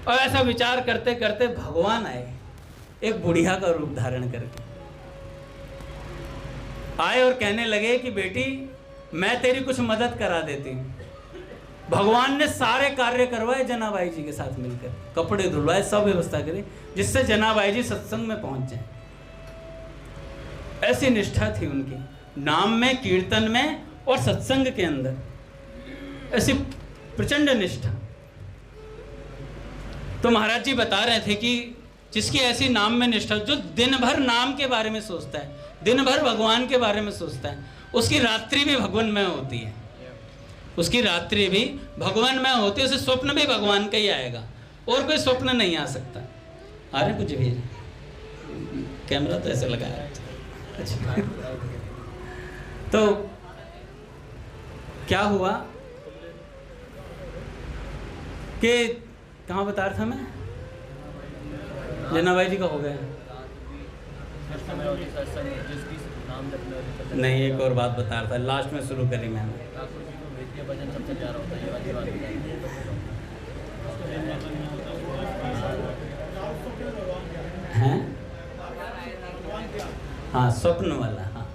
और ऐसा विचार करते करते भगवान आए, एक बुढ़िया का रूप धारण करके आए और कहने लगे कि बेटी मैं तेरी कुछ मदद करा देती हूँ। भगवान ने सारे कार्य करवाए जनाबाई जी के साथ मिलकर, कपड़े धुलवाए, सब व्यवस्था करी जिससे जनाबाई जी सत्संग में पहुंच जाए। ऐसी निष्ठा थी उनकी, नाम में, कीर्तन में और सत्संग के अंदर, ऐसी प्रचंड निष्ठा। तो महाराज जी बता रहे थे कि जिसकी ऐसी नाम में निष्ठा, जो दिन भर नाम के बारे में सोचता है, दिन भर भगवान के बारे में सोचता है, उसकी रात्रि भी भगवान में होती है, उसकी रात्रि भी भगवान में होती है, उसे स्वप्न भी भगवान का ही आएगा, और कोई स्वप्न नहीं आ सकता। आ रहे कुछ भी, कैमरा तो ऐसे लगा है। अच्छा तो क्या हुआ कि कहाँ बता रहा था मैं, जनाबाई जी का हो गया नहीं, एक और बात बता रहा था, लास्ट में शुरू करी मैंने। हैं? हाँ, स्वप्न वाला। हाँ,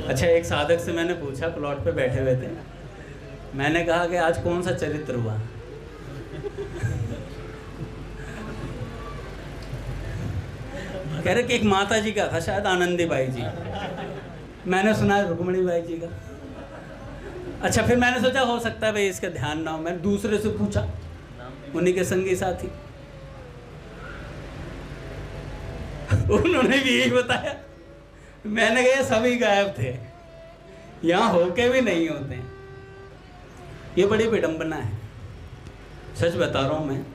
अच्छा, एक साधक से मैंने पूछा, प्लॉट पे बैठे हुए थे, मैंने कहा कि आज कौन सा चरित्र हुआ? कह रहे कि एक माता जी का था, शायद आनंदी बाई जी, मैंने सुना है रुक्मणी बाई जी का। अच्छा, फिर मैंने सोचा हो सकता है भाई इसका ध्यान ना हो, मैंने दूसरे से पूछा, उन्हीं के संगी साथी, उन्होंने भी यही बताया। मैंने कहा सभी गायब थे, यहाँ होके भी नहीं होते। ये बड़ी विडंबना है, सच बता रहा हूँ मैं।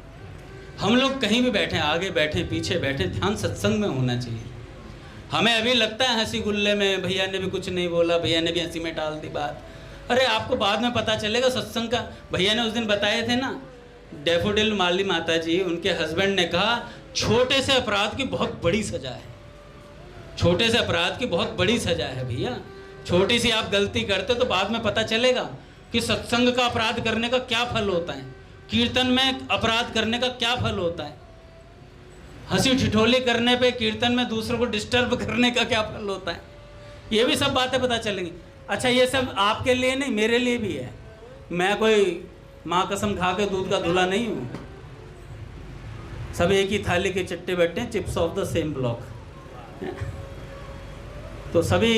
हम लोग कहीं भी बैठे, आगे बैठे, पीछे बैठे, ध्यान सत्संग में होना चाहिए। हमें अभी लगता है हंसी गुल्ले में, भैया ने भी कुछ नहीं बोला, भैया ने भी हंसी में टाल दी बात। अरे आपको बाद में पता चलेगा सत्संग का। भैया ने उस दिन बताए थे ना, डैफोडिल माली माता जी, उनके हस्बैंड ने कहा छोटे से अपराध की बहुत बड़ी सजा है, छोटे से अपराध की बहुत बड़ी सजा है भैया। छोटी सी आप गलती करते तो बाद में पता चलेगा कि सत्संग का अपराध करने का क्या फल होता है, कीर्तन में अपराध करने का क्या फल होता है, हंसी ठिठोली करने पे कीर्तन में दूसरों को डिस्टर्ब करने का क्या फल होता है। ये भी सब बातें पता चलेंगी। अच्छा, ये सब आपके लिए नहीं, मेरे लिए भी है। मैं कोई माँ कसम खा के दूध का धुला नहीं हूँ। सब एक ही थाली के चट्टे बैठे हैं, chips of the same block. तो सभी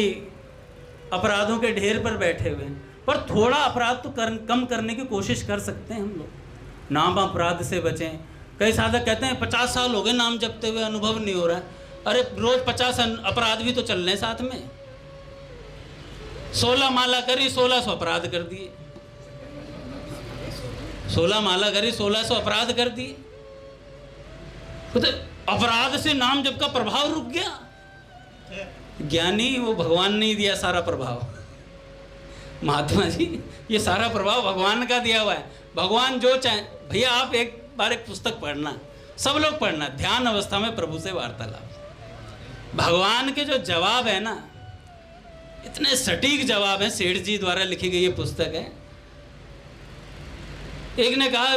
अपराधों के ढेर पर बैठे हुए हैं, पर थोड़ा अपराध तो कम करने की कोशिश कर सकते हैं हम लोग। नाम अपराध से बचें। कई साधक कहते हैं 50 साल हो गए नाम जपते हुए, अनुभव नहीं हो रहा है। अरे रोज 50 अपराध भी तो चल रहे हैं साथ में, 16 माला करी 1600 अपराध कर दिए, 16 माला करी 1600 अपराध कर दिए। तो अपराध से नाम जप का प्रभाव रुक गया। ज्ञानी वो भगवान ने ही दिया सारा प्रभाव। महात्मा जी ये सारा प्रभाव भगवान का दिया हुआ है। भगवान जो चाहे, भैया आप एक बार एक पुस्तक पढ़ना, सब लोग पढ़ना, ध्यान अवस्था में प्रभु से वार्तालाप। भगवान के जो जवाब है ना, इतने सटीक जवाब हैं। सेठ जी द्वारा लिखी गई ये पुस्तक है। एक ने कहा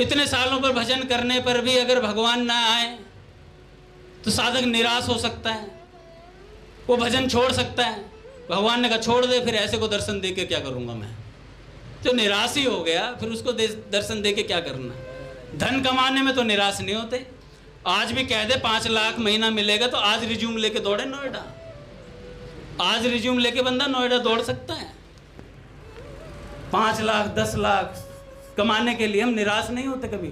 इतने सालों पर भजन करने पर भी अगर भगवान ना आए तो साधक निराश हो सकता है, वो भजन छोड़ सकता है। भगवान ने कहा छोड़ दे, फिर ऐसे को दर्शन दे के क्या करूंगा मैं? जो निराश ही हो गया फिर उसको दर्शन दे के क्या करना? धन कमाने में तो निराश नहीं होते। आज भी कह दे 5 लाख महीना मिलेगा तो आज रिज्यूम लेके दौड़े नोएडा। आज रिज्यूम लेके बंदा नोएडा दौड़ सकता है। 5 लाख 10 लाख कमाने के लिए हम निराश नहीं होते कभी।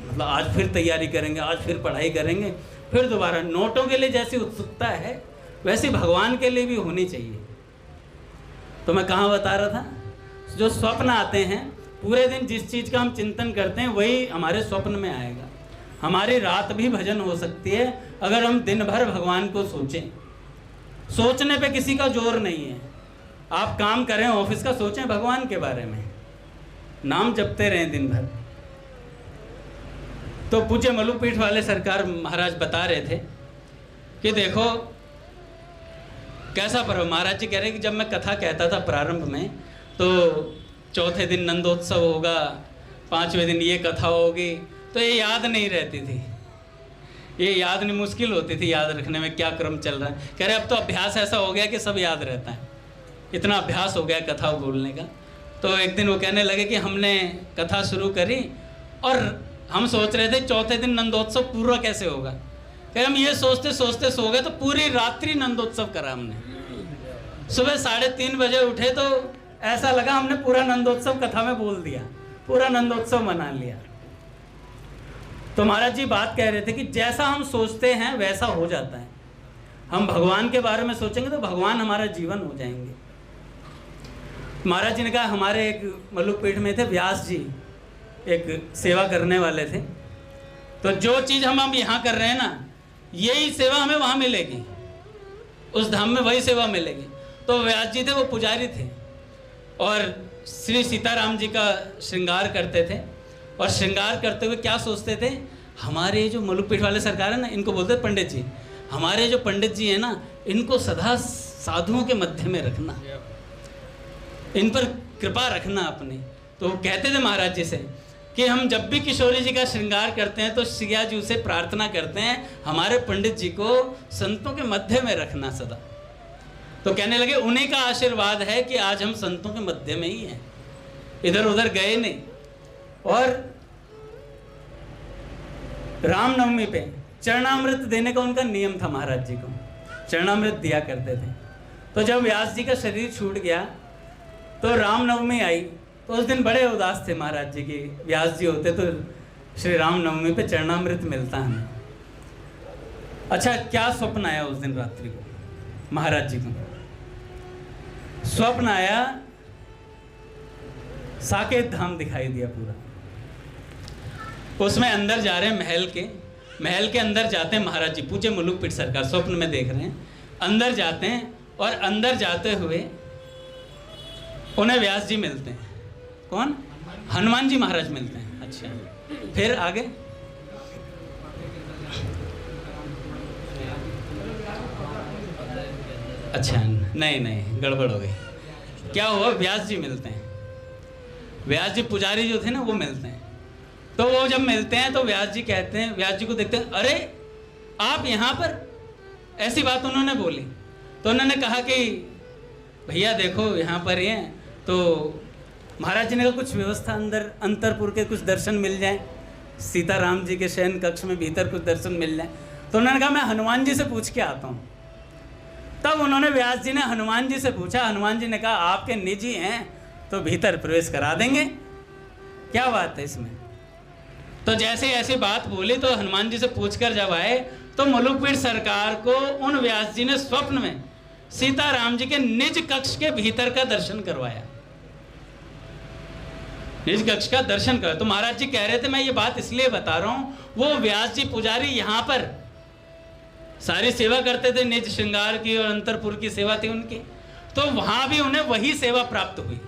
मतलब आज फिर तैयारी करेंगे, आज फिर पढ़ाई करेंगे, फिर दोबारा। नोटों के लिए जैसी उत्सुकता है वैसी भगवान के लिए भी होनी चाहिए। तो मैं कहाँ बता रहा था, जो स्वप्न आते हैं पूरे दिन, जिस चीज़ का हम चिंतन करते हैं वही हमारे स्वप्न में आएगा। हमारी रात भी भजन हो सकती है अगर हम दिन भर भगवान को सोचें। सोचने पे किसी का जोर नहीं है। आप काम करें ऑफिस का, सोचें भगवान के बारे में, नाम जपते रहें दिन भर। तो पूज्य मलुपीठ वाले सरकार महाराज बता रहे थे कि देखो कैसा पर्व। महाराज जी कह रहे कि जब मैं कथा कहता था प्रारंभ में, तो चौथे दिन नंदोत्सव होगा, 5वें दिन ये कथा होगी, तो ये याद नहीं रहती थी। ये याद नहीं, मुश्किल होती थी याद रखने में क्या क्रम चल रहा है। कह रहे अब तो अभ्यास ऐसा हो गया कि सब याद रहता है, इतना अभ्यास हो गया कथा बोलने का। तो एक दिन वो कहने लगे कि हमने कथा शुरू करी और हम सोच रहे थे चौथे दिन नंदोत्सव पूरा कैसे होगा। कह हम ये सोचते सोचते सो गए, तो पूरी रात्रि नंदोत्सव करा हमने। सुबह 3:30 बजे उठे तो ऐसा लगा हमने पूरा नंदोत्सव कथा में बोल दिया, पूरा नंदोत्सव मना लिया। तो महाराज जी बात कह रहे थे कि जैसा हम सोचते हैं वैसा हो जाता है। हम भगवान के बारे में सोचेंगे तो भगवान हमारा जीवन हो जाएंगे। महाराज जी ने कहा, हमारे एक मलुकपीठ में थे व्यास जी, एक सेवा करने वाले थे। तो जो चीज़ हम यहाँ कर रहे हैं ना, यही सेवा हमें वहाँ मिलेगी, उस धाम में वही सेवा मिलेगी। तो व्यास जी थे, वो पुजारी थे और श्री सीताराम जी का श्रृंगार करते थे। और श्रृंगार करते हुए क्या सोचते थे, हमारे जो मलुकपीठ वाले सरकार है ना, इनको बोलते पंडित जी, हमारे जो पंडित जी हैं ना, इनको सदा साधुओं के मध्य में रखना, इन पर कृपा रखना अपनी। तो कहते थे महाराज जी से कि हम जब भी किशोरी जी का श्रृंगार करते हैं तो सिया जी से प्रार्थना करते हैं हमारे पंडित जी को संतों के मध्य में रखना सदा। तो कहने लगे उन्हीं का आशीर्वाद है कि आज हम संतों के मध्य में ही हैं, इधर उधर गए नहीं। और रामनवमी पे चरणामृत देने का उनका नियम था, महाराज जी को चरणामृत दिया करते थे। तो जब व्यास जी का शरीर छूट गया तो रामनवमी आई, तो उस दिन बड़े उदास थे महाराज जी की। व्यास जी होते तो श्री रामनवमी पे चरणामृत मिलता हमें। अच्छा, क्या स्वप्न आया उस दिन रात्रि को महाराज जी को? स्वप्न आया, साकेत धाम दिखाई दिया पूरा। उसमें अंदर जा रहे हैं, महल के अंदर जाते हैं महाराज जी, पूज्य मलुकपीठ सरकार स्वप्न में देख रहे हैं। अंदर जाते हैं और अंदर जाते हुए उन्हें व्यास जी मिलते हैं। कौन? हनुमान जी महाराज मिलते हैं। अच्छा, फिर आगे? अच्छा, नहीं गड़बड़ हो गई। क्या हुआ? व्यास जी मिलते हैं। व्यास जी पुजारी जो थे ना वो मिलते हैं। तो वो जब मिलते हैं तो व्यास जी कहते हैं, व्यास जी को देखते हैं, अरे आप यहाँ पर? ऐसी बात उन्होंने बोली। तो उन्होंने कहा कि भैया देखो यहाँ पर ही हैं। तो महाराज जी ने कहा कुछ व्यवस्था अंदर अंतरपुर के कुछ दर्शन मिल जाए, सीताराम जी के शयन कक्ष में भीतर कुछ दर्शन मिल जाए। तो उन्होंने कहा मैं हनुमान जी से पूछ के आता हूँ। तब उन्होंने व्यास जी ने हनुमान जी से पूछा। हनुमान जी ने कहा आपके निजी हैं तो भीतर प्रवेश करा देंगे, क्या बात है इसमें। तो जैसे ऐसी बात बोली तो हनुमान जी से पूछकर जब आए तो मलुकपीठ सरकार को उन व्यास जी ने स्वप्न में सीताराम जी के निज कक्ष के भीतर का दर्शन करवाया, निज कक्ष का दर्शन करवाया। तो महाराज जी कह रहे थे, मैं ये बात इसलिए बता रहा हूं, वो व्यास जी पुजारी यहां पर सारी सेवा करते थे, निज श्रृंगार की और अंतरपुर की सेवा थी उनकी, तो वहां भी उन्हें वही सेवा प्राप्त हुई,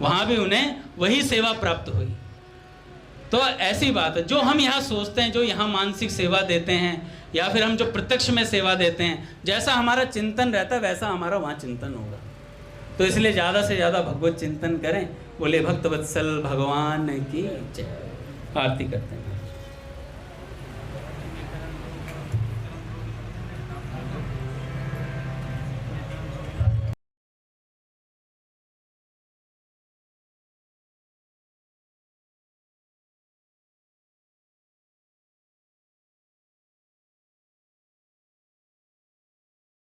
वहां भी उन्हें वही सेवा प्राप्त हुई। तो ऐसी बात है, जो हम यहाँ सोचते हैं, जो यहाँ मानसिक सेवा देते हैं, या फिर हम जो प्रत्यक्ष में सेवा देते हैं, जैसा हमारा चिंतन रहता है वैसा हमारा वहाँ चिंतन होगा। तो इसलिए ज़्यादा से ज़्यादा भगवत चिंतन करें। बोले भक्त वत्सल भगवान की जय। आरती करते हैं।